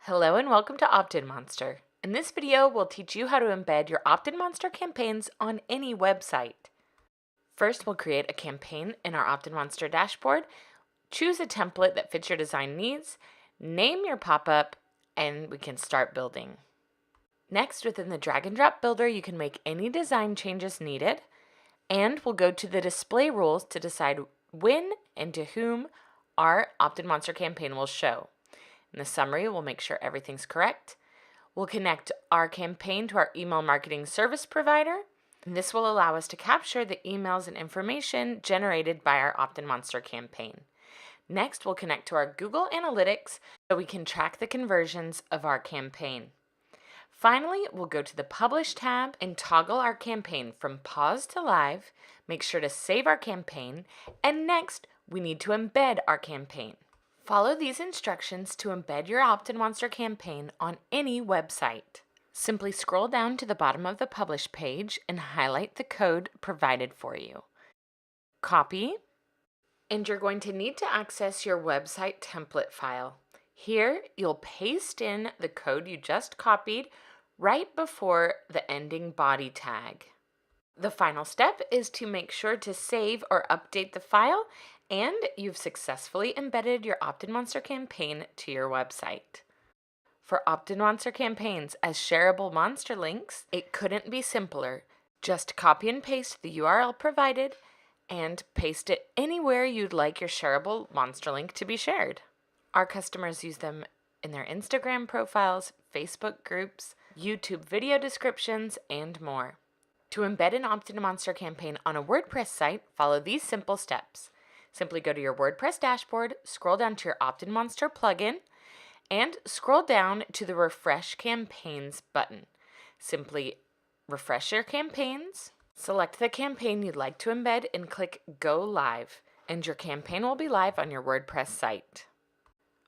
Hello and welcome to OptinMonster. In this video, we'll teach you how to embed your OptinMonster campaigns on any website. First, we'll create a campaign in our OptinMonster dashboard, choose a template that fits your design needs, name your pop-up, and we can start building. Next, within the drag and drop builder, you can make any design changes needed, and we'll go to the display rules to decide when and to whom our OptinMonster campaign will show. In the summary, we'll make sure everything's correct. We'll connect our campaign to our email marketing service provider, and this will allow us to capture the emails and information generated by our OptinMonster campaign. Next, we'll connect to our Google Analytics so we can track the conversions of our campaign. Finally, we'll go to the Publish tab and toggle our campaign from pause to live, make sure to save our campaign, and next, we need to embed our campaign. Follow these instructions to embed your OptinMonster campaign on any website. Simply scroll down to the bottom of the Publish page and highlight the code provided for you. Copy, and you're going to need to access your website template file. Here, you'll paste in the code you just copied right before the ending body tag. The final step is to make sure to save or update the file, and you've successfully embedded your OptinMonster campaign to your website. For OptinMonster campaigns as shareable monster links, it couldn't be simpler. Just copy and paste the URL provided and paste it anywhere you'd like your shareable monster link to be shared. Our customers use them in their Instagram profiles, Facebook groups, YouTube video descriptions, and more. To embed an OptinMonster campaign on a WordPress site, follow these simple steps. Simply go to your WordPress dashboard, scroll down to your OptinMonster plugin, and scroll down to the Refresh Campaigns button. Simply refresh your campaigns, select the campaign you'd like to embed, and click Go Live, and your campaign will be live on your WordPress site.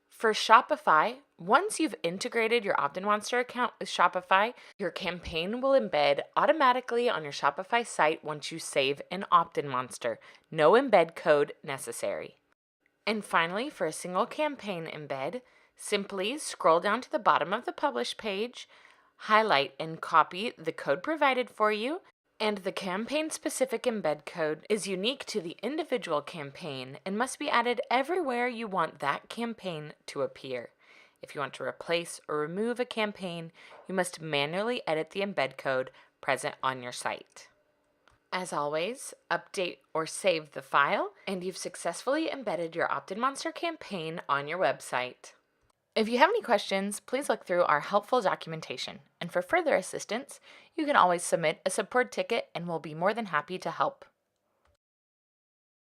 For Shopify, once you've integrated your OptinMonster account with Shopify, your campaign will embed automatically on your Shopify site once you save an OptinMonster. No embed code necessary. And finally, for a single campaign embed, simply scroll down to the bottom of the Publish page, highlight and copy the code provided for you, and the campaign-specific embed code is unique to the individual campaign and must be added everywhere you want that campaign to appear. If you want to replace or remove a campaign, you must manually edit the embed code present on your site. As always, update or save the file, and you've successfully embedded your OptinMonster campaign on your website. If you have any questions, please look through our helpful documentation. And for further assistance, you can always submit a support ticket and we'll be more than happy to help.